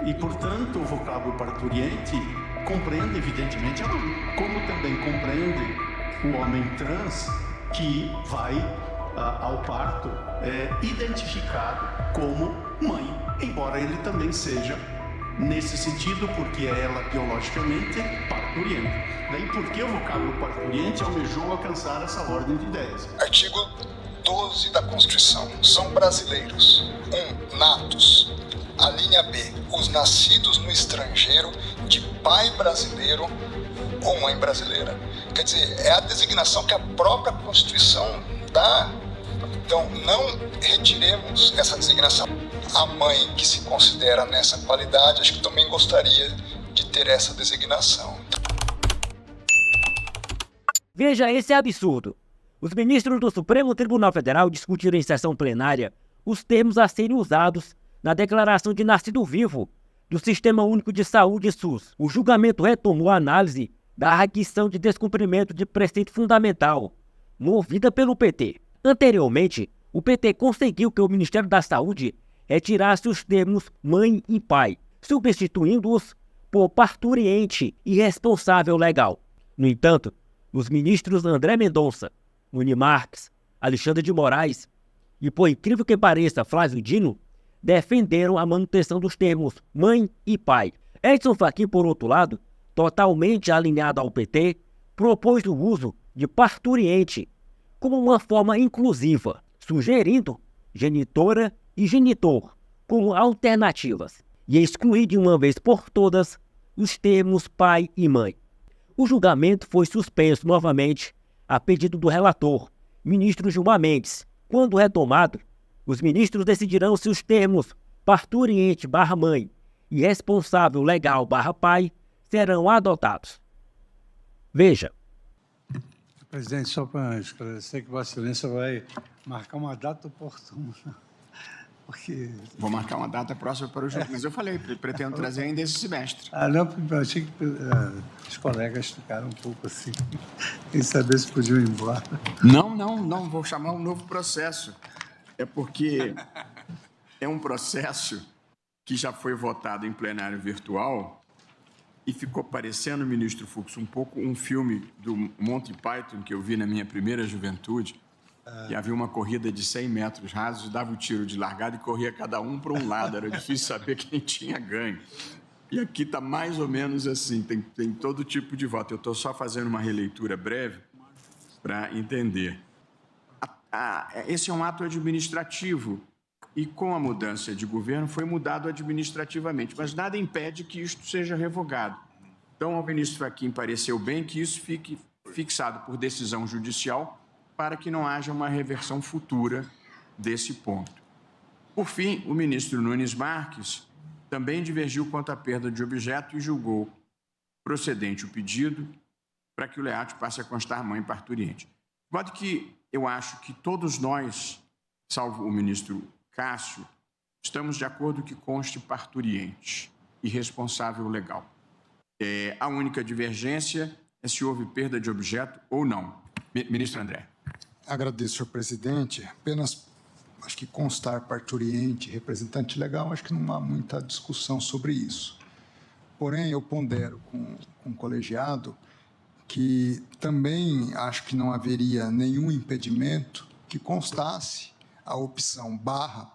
E, portanto, o vocábulo parturiente compreende, evidentemente, a mãe, como também compreende o homem trans que vai ao parto identificado como mãe, embora ele também seja nesse sentido, porque é ela biologicamente parturiente. Daí porque o vocábulo parturiente almejou alcançar essa ordem de ideias. Artigo 12 da Constituição. São brasileiros. 1. Natos. A linha B. Os nascidos no estrangeiro de pai brasileiro ou mãe brasileira. Quer dizer, é a designação que a própria Constituição dá. Então, não retiremos essa designação. A mãe que se considera nessa qualidade, acho que também gostaria de ter essa designação. Veja esse absurdo. Os ministros do Supremo Tribunal Federal discutiram em sessão plenária os termos a serem usados na declaração de nascido vivo do Sistema Único de Saúde SUS. O julgamento retomou a análise da arguição de descumprimento de preceito fundamental, movida pelo PT. Anteriormente, o PT conseguiu que o Ministério da Saúde retirasse os termos mãe e pai, substituindo-os por parturiente e responsável legal. No entanto, os ministros André Mendonça, Nunes Marques, Alexandre de Moraes e, por incrível que pareça, Flávio Dino, defenderam a manutenção dos termos mãe e pai. Edson Fachin, por outro lado, totalmente alinhado ao PT, propôs o uso de parturiente como uma forma inclusiva, sugerindo genitora e genitor como alternativas, e excluir de uma vez por todas os termos pai e mãe. O julgamento foi suspenso novamente a pedido do relator, ministro Gilmar Mendes. Quando retomado, os ministros decidirão se os termos parturiente/mãe e responsável legal/pai serão adotados. Veja. Presidente, só para esclarecer que Vossa Excelência vai marcar uma data oportuna. Porque... Vou marcar uma data próxima para o jogo, mas eu falei, pretendo trazer ainda esse semestre. Não, eu achei que os colegas ficaram um pouco assim, sem saber se podiam ir embora. Não, vou chamar um novo processo. É porque é um processo que já foi votado em plenário virtual e ficou parecendo, ministro Fux, um pouco um filme do Monty Python que eu vi na minha primeira juventude, e havia uma corrida de 100 metros rasos, dava o tiro de largada e corria cada um para um lado, era difícil saber quem tinha ganho. E aqui está mais ou menos assim, tem todo tipo de voto. Eu estou só fazendo uma releitura breve para entender. Esse é um ato administrativo e, com a mudança de governo, foi mudado administrativamente, mas nada impede que isto seja revogado. Então, ao ministro Fachin pareceu bem que isso fique fixado por decisão judicial para que não haja uma reversão futura desse ponto. Por fim, o ministro Nunes Marques também divergiu quanto à perda de objeto e julgou procedente o pedido para que o layout passe a constar mãe parturiente. De modo que eu acho que todos nós, salvo o ministro Cássio, estamos de acordo que conste parturiente e responsável legal. A única divergência é se houve perda de objeto ou não. Ministro André. Agradeço, senhor presidente. Apenas, acho que constar parturiente, representante legal, acho que não há muita discussão sobre isso. Porém, eu pondero com o colegiado que também acho que não haveria nenhum impedimento que constasse a opção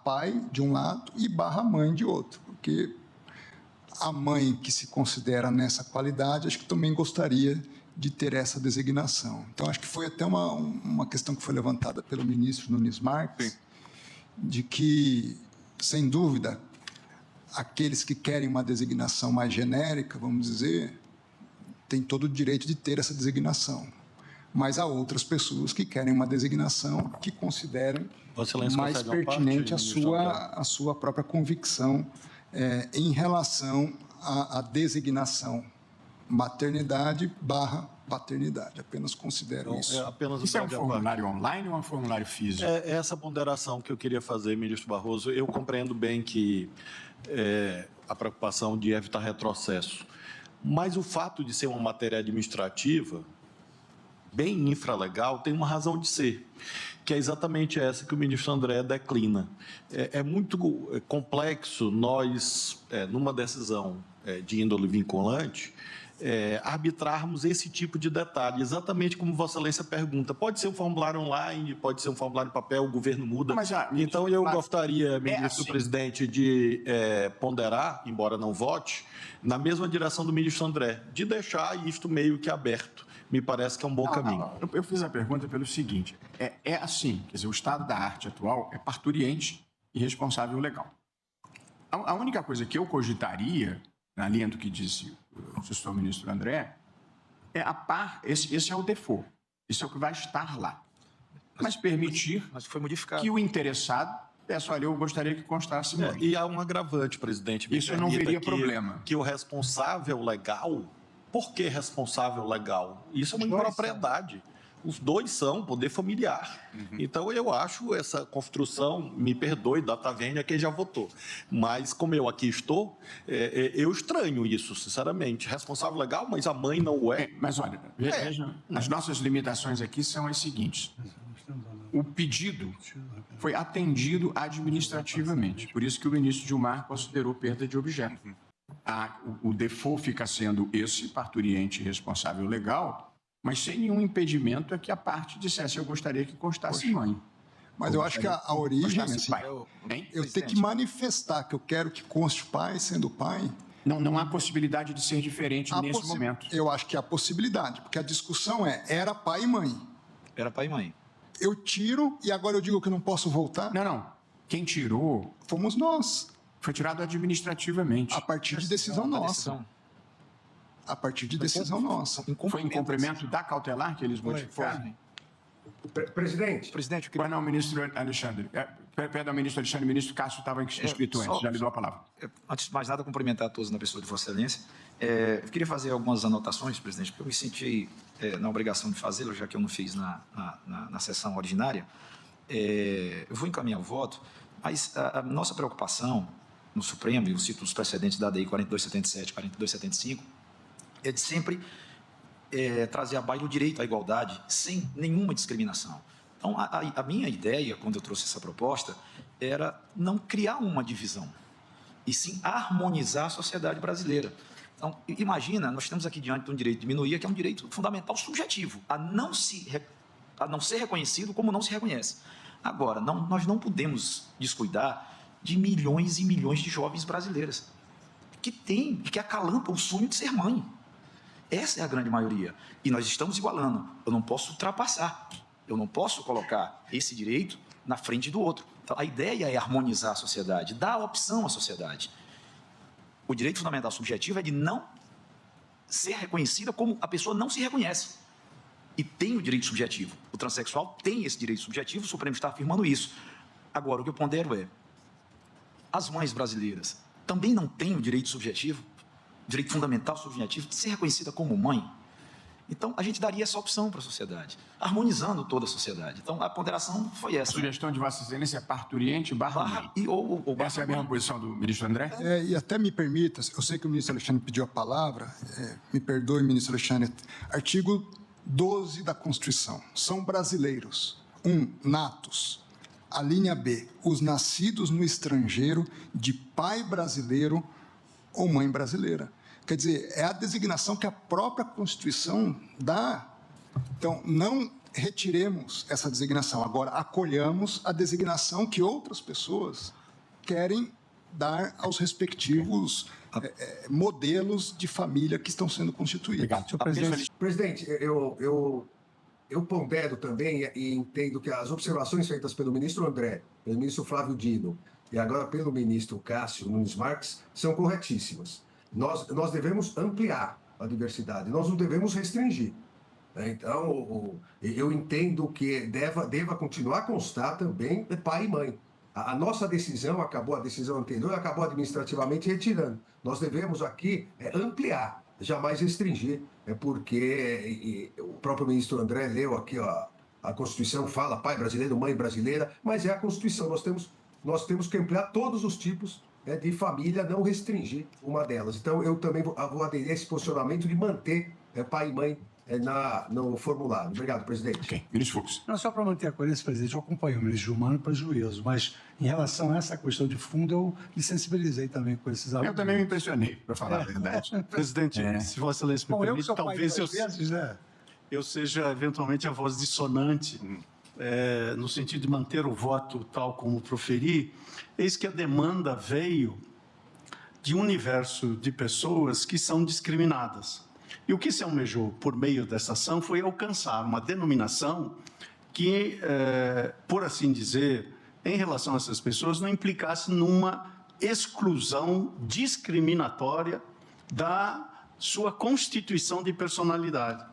/pai de um lado e /mãe de outro, porque a mãe que se considera nessa qualidade, acho que também gostaria de ter essa designação. Então, acho que foi até uma questão que foi levantada pelo ministro Nunes Marques, sim, de que, sem dúvida, aqueles que querem uma designação mais genérica, vamos dizer, têm todo o direito de ter essa designação. Mas há outras pessoas que querem uma designação que considerem mais pertinente a sua própria convicção em relação à designação maternidade/paternidade. Apenas considero isso. Isso é um formulário online ou um formulário físico? É essa ponderação que eu queria fazer, ministro Barroso. Eu compreendo bem que a preocupação de evitar retrocesso, mas o fato de ser uma matéria administrativa, bem infralegal, tem uma razão de ser. que é exatamente essa que o ministro André declina. É muito complexo nós, numa decisão de índole vinculante, arbitrarmos esse tipo de detalhe, exatamente como Vossa Excelência pergunta. Pode ser um formulário online, pode ser um formulário em papel, o governo muda. Então, eu gostaria, ministro presidente, de ponderar, embora não vote, na mesma direção do ministro André, de deixar isto meio que aberto. Me parece que é um bom caminho. Eu fiz a pergunta pelo seguinte, é assim, quer dizer, o estado da arte atual é parturiente e responsável legal. A única coisa que eu cogitaria, na linha do que disse o assessor ministro André, esse é o default, isso é o que vai estar lá. Mas permitir foi modificado. Que o interessado peça, olha, eu gostaria que constasse mãe. E há um agravante, presidente. Isso eu não veria problema. Que o responsável legal, por que responsável legal? Isso é uma impropriedade. Os dois são poder familiar. Então, eu acho essa construção, me perdoe, data vênia quem já votou. Mas, como eu aqui estou, eu estranho isso, sinceramente. Responsável legal, mas a mãe não o é. Mas, olha, veja, as nossas limitações aqui são as seguintes. O pedido foi atendido administrativamente. Por isso que o ministro Gilmar considerou perda de objeto. O default fica sendo esse parturiente responsável legal, mas sem nenhum impedimento é que a parte dissesse eu gostaria que constasse mãe. Mas eu acho que a origem, assim, pai. Eu tenho que manifestar que eu quero que conste pai, sendo pai. Não há possibilidade de ser diferente nesse momento. Eu acho que há possibilidade, porque a discussão era pai e mãe. Era pai e mãe. Eu tiro e agora eu digo que não posso voltar? Não. Quem tirou... Fomos nós. Foi tirado administrativamente. A partir de decisão nossa. A partir de decisão nossa. Foi em cumprimento da cautelar que eles modificaram? Presidente, eu queria... Não, ministro Alexandre. Perdão, ministro Alexandre. O ministro Cássio estava inscrito antes. Já lhe dou a palavra. Antes de mais nada, cumprimentar a todos na pessoa de Vossa Excelência. Eu queria fazer algumas anotações, presidente, porque eu me senti na obrigação de fazê-lo, já que eu não fiz na sessão ordinária. Eu vou encaminhar o voto, mas a nossa preocupação no Supremo, e eu cito os precedentes da DI 4277, 4275, é de sempre trazer à baila o direito à igualdade sem nenhuma discriminação. Então, a minha ideia, quando eu trouxe essa proposta, era não criar uma divisão, e sim harmonizar a sociedade brasileira. Então, imagina, nós estamos aqui diante de um direito de minoria, que é um direito fundamental subjetivo, a não ser reconhecido como não se reconhece. Agora, nós não podemos descuidar de milhões e milhões de jovens brasileiras que acalantam o sonho de ser mãe. Essa é a grande maioria. E nós estamos igualando. Eu não posso ultrapassar. Eu não posso colocar esse direito na frente do outro. Então, a ideia é harmonizar a sociedade, dar opção à sociedade. O direito fundamental subjetivo é de não ser reconhecida como a pessoa não se reconhece. E tem o direito subjetivo. O transexual tem esse direito subjetivo, o Supremo está afirmando isso. Agora, o que eu pondero as mães brasileiras também não têm o direito subjetivo, direito fundamental subjetivo, de ser reconhecida como mãe. Então, a gente daria essa opção para a sociedade, harmonizando toda a sociedade. Então, a ponderação foi essa. A sugestão de Vossa Excelência é parturiente barra mãe. Ou essa é a mesma posição do ministro André? E até me permita, eu sei que o ministro Alexandre pediu a palavra, me perdoe, ministro Alexandre, artigo 12 da Constituição. São brasileiros, natos. A linha B, os nascidos no estrangeiro de pai brasileiro ou mãe brasileira. Quer dizer, é a designação que a própria Constituição dá. Então, não retiremos essa designação. Agora, acolhamos a designação que outras pessoas querem dar aos respectivos modelos de família que estão sendo constituídos. Obrigado, senhor presidente. Presidente, eu pondero também e entendo que as observações feitas pelo ministro André, pelo ministro Flávio Dino e agora pelo ministro Cássio Nunes Marques são corretíssimas. Nós devemos ampliar a diversidade, nós não devemos restringir. Então, eu entendo que deva continuar a constar também pai e mãe. A nossa decisão a decisão anterior acabou administrativamente retirando. Nós devemos aqui ampliar, jamais restringir, porque o próprio ministro André leu aqui, a Constituição fala pai brasileiro, mãe brasileira, mas é a Constituição, nós temos que ampliar todos os tipos de família, não restringir uma delas. Então, eu também vou aderir a esse posicionamento de manter pai e mãe no formulário. Obrigado, presidente. Ok. Ministro Fux. Não, só para manter a coerência, presidente, eu acompanho o ministro Gilmar para juízo, mas em relação a essa questão de fundo, eu me sensibilizei também com esses argumentos. Eu também me impressionei, para falar a verdade. Presidente, se Vossa Excelência me permite, talvez eu seja eventualmente a voz dissonante, no sentido de manter o voto tal como proferi. Eis que a demanda veio de um universo de pessoas que são discriminadas. E o que se almejou por meio dessa ação foi alcançar uma denominação que, por assim dizer, em relação a essas pessoas, não implicasse numa exclusão discriminatória da sua constituição de personalidade.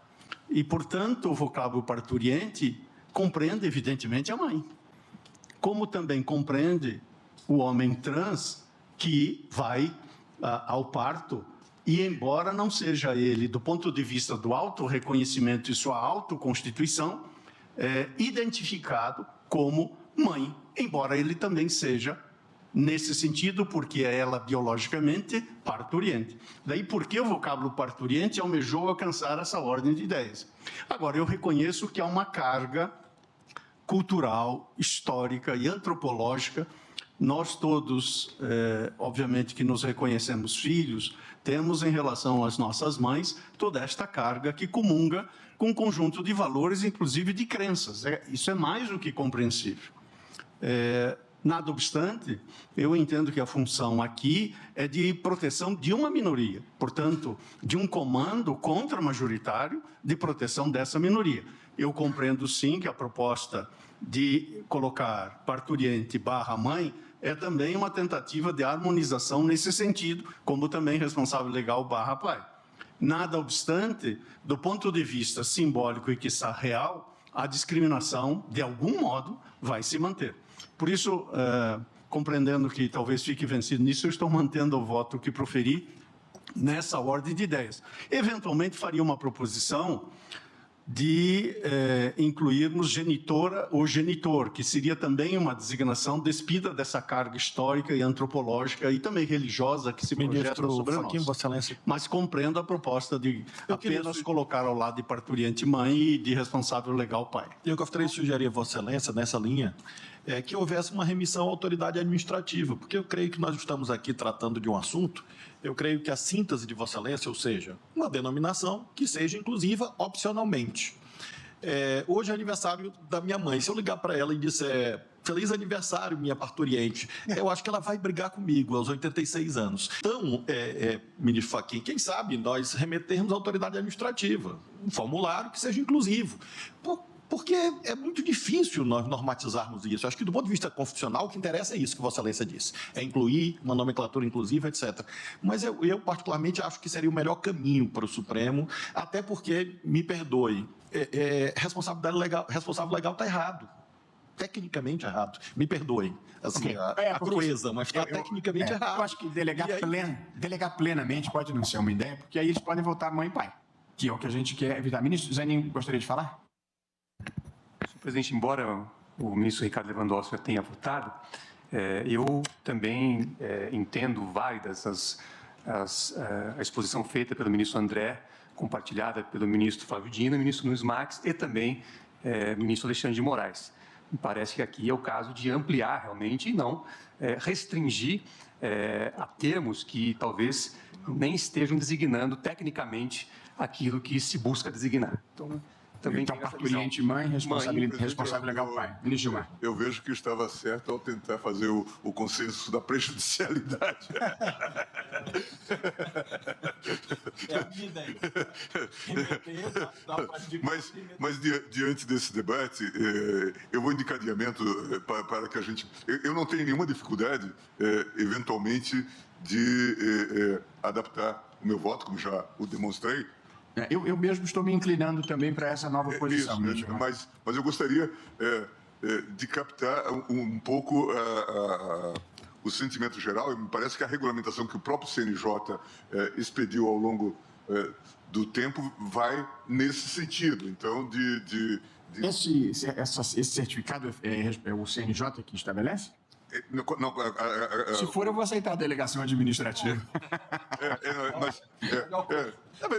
E, portanto, o vocábulo parturiente compreende, evidentemente, a mãe, como também compreende o homem trans que vai ao parto. E, embora não seja ele, do ponto de vista do autorreconhecimento e sua autoconstituição, identificado como mãe, embora ele também seja, nesse sentido, porque é ela biologicamente parturiente. Daí porque o vocábulo parturiente almejou alcançar essa ordem de ideias. Agora, eu reconheço que há uma carga cultural, histórica e antropológica. Nós todos, obviamente, que nos reconhecemos filhos, temos em relação às nossas mães toda esta carga que comunga com um conjunto de valores, inclusive de crenças. Isso é mais do que compreensível. Nada obstante, eu entendo que a função aqui é de proteção de uma minoria, portanto, de um comando contra-majoritário de proteção dessa minoria. Eu compreendo, sim, que a proposta de colocar parturiente / mãe é também uma tentativa de harmonização nesse sentido, como também responsável legal / pai. Nada obstante, do ponto de vista simbólico e quiçá real, a discriminação, de algum modo, vai se manter. Por isso, compreendendo que talvez fique vencido nisso, eu estou mantendo o voto que proferi nessa ordem de ideias. Eventualmente, faria uma proposição de incluirmos genitora ou genitor, que seria também uma designação despida dessa carga histórica e antropológica e também religiosa que se projeta sobre nós. Vossa Excelência. Mas compreendo a proposta de apenas colocar ao lado de parturiente mãe e de responsável legal pai. Eu gostaria de sugerir a Vossa Excelência, nessa linha, que houvesse uma remissão à autoridade administrativa, porque eu creio que nós estamos aqui tratando de um assunto, eu creio que a síntese de Vossa Excelência, ou seja, uma denominação que seja inclusiva opcionalmente. Hoje é aniversário da minha mãe. Se eu ligar para ela e disser feliz aniversário, minha parturiente, eu acho que ela vai brigar comigo aos 86 anos. Então, ministro Fachin, quem sabe nós remetermos à autoridade administrativa, um formulário que seja inclusivo. Porque é muito difícil nós normatizarmos isso. Acho que, do ponto de vista constitucional, o que interessa é isso que Vossa Excelência disse. É incluir uma nomenclatura inclusiva, etc. Mas eu particularmente, acho que seria o melhor caminho para o Supremo, até porque, me perdoe, responsável legal está errado. Tecnicamente errado. Me perdoem. Assim, a crueza, mas está tecnicamente errado. Eu acho que delegar plenamente pode não ser uma ideia, porque aí eles podem votar mãe e pai, que é o que a gente quer evitar. Ministro Zanin, gostaria de falar? Senhor presidente, embora o ministro Ricardo Lewandowski tenha votado, eu também entendo válidas a exposição feita pelo ministro André, compartilhada pelo ministro Flávio Dino, ministro Nunes Marques e também ministro Alexandre de Moraes. Me parece que aqui é o caso de ampliar realmente e não restringir a termos que talvez nem estejam designando tecnicamente aquilo que se busca designar. Então, parturiente mãe, responsável legal pai. Ministro Gilmar. Eu vejo que estava certo ao tentar fazer o consenso da prejudicialidade. Mas diante desse debate, eu vou indicar adiamento para que a gente... Eu não tenho nenhuma dificuldade, eventualmente, de adaptar o meu voto, como já o demonstrei. Eu mesmo estou me inclinando também para essa nova posição. Mas eu gostaria de captar um pouco o sentimento geral, e me parece que a regulamentação que o próprio CNJ expediu ao longo do tempo vai nesse sentido. Então, Esse certificado é o CNJ que estabelece? Se for, eu vou aceitar a delegação administrativa.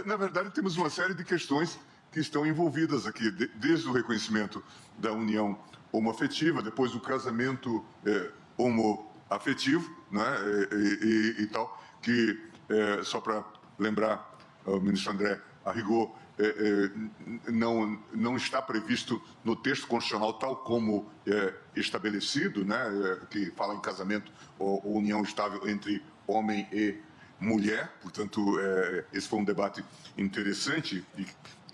Na verdade, temos uma série de questões que estão envolvidas aqui, desde o reconhecimento da união homoafetiva, depois do casamento homoafetivo, né, e tal, que, só para lembrar, o ministro André, a rigor, não está previsto no texto constitucional tal como estabelecido, né, que fala em casamento ou união estável entre homem e mulher. Portanto, esse foi um debate interessante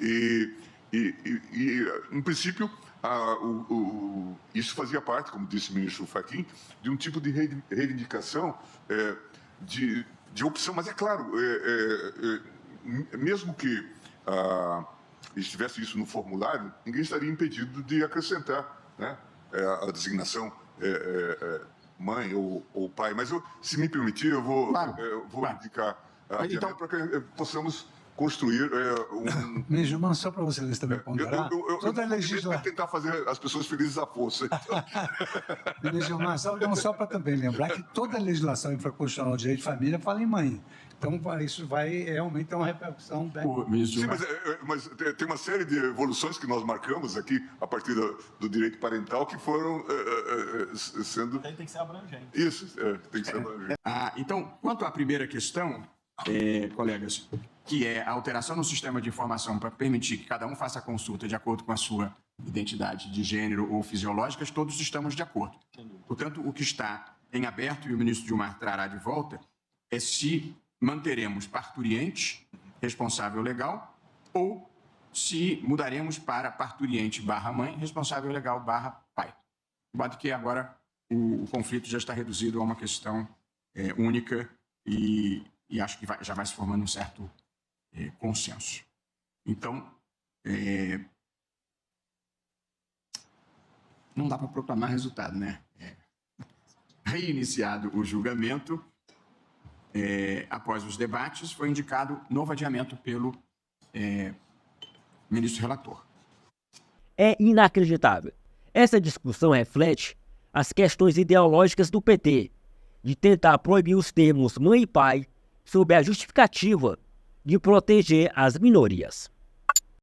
e em princípio, isso fazia parte, como disse o ministro Fachin, de um tipo de reivindicação de opção. Mas é claro, mesmo que estivesse isso no formulário, ninguém estaria impedido de acrescentar, né, a designação mãe ou pai. Mas, se me permitir, eu vou indicar então, para que possamos construir Ministro Gilmar, só para você também ponderar, toda a legislação... vai tentar fazer as pessoas felizes à força. Então. Ministro Gilmar, só para também lembrar que toda a legislação infraconstitucional de direito de família fala em mãe. Então, isso vai realmente ter uma repercussão... Sim, mas tem uma série de evoluções que nós marcamos aqui, a partir do direito parental, que foram sendo... Tem que ser abrangente. Isso, tem que ser abrangente. Então, quanto à primeira questão, colegas, que é a alteração no sistema de informação para permitir que cada um faça a consulta de acordo com a sua identidade de gênero ou fisiológicas, todos estamos de acordo. Portanto, o que está em aberto, e o ministro Gilmar trará de volta, é se manteremos parturiente, responsável legal, ou se mudaremos para parturiente / mãe, responsável legal / pai. De modo que agora o conflito já está reduzido a uma questão única e acho que já vai se formando um certo consenso. Então, não dá para proclamar resultado, né? Reiniciado o julgamento, após os debates, foi indicado novo adiamento pelo ministro relator. É inacreditável. Essa discussão reflete as questões ideológicas do PT, de tentar proibir os termos mãe e pai sob a justificativa de proteger as minorias.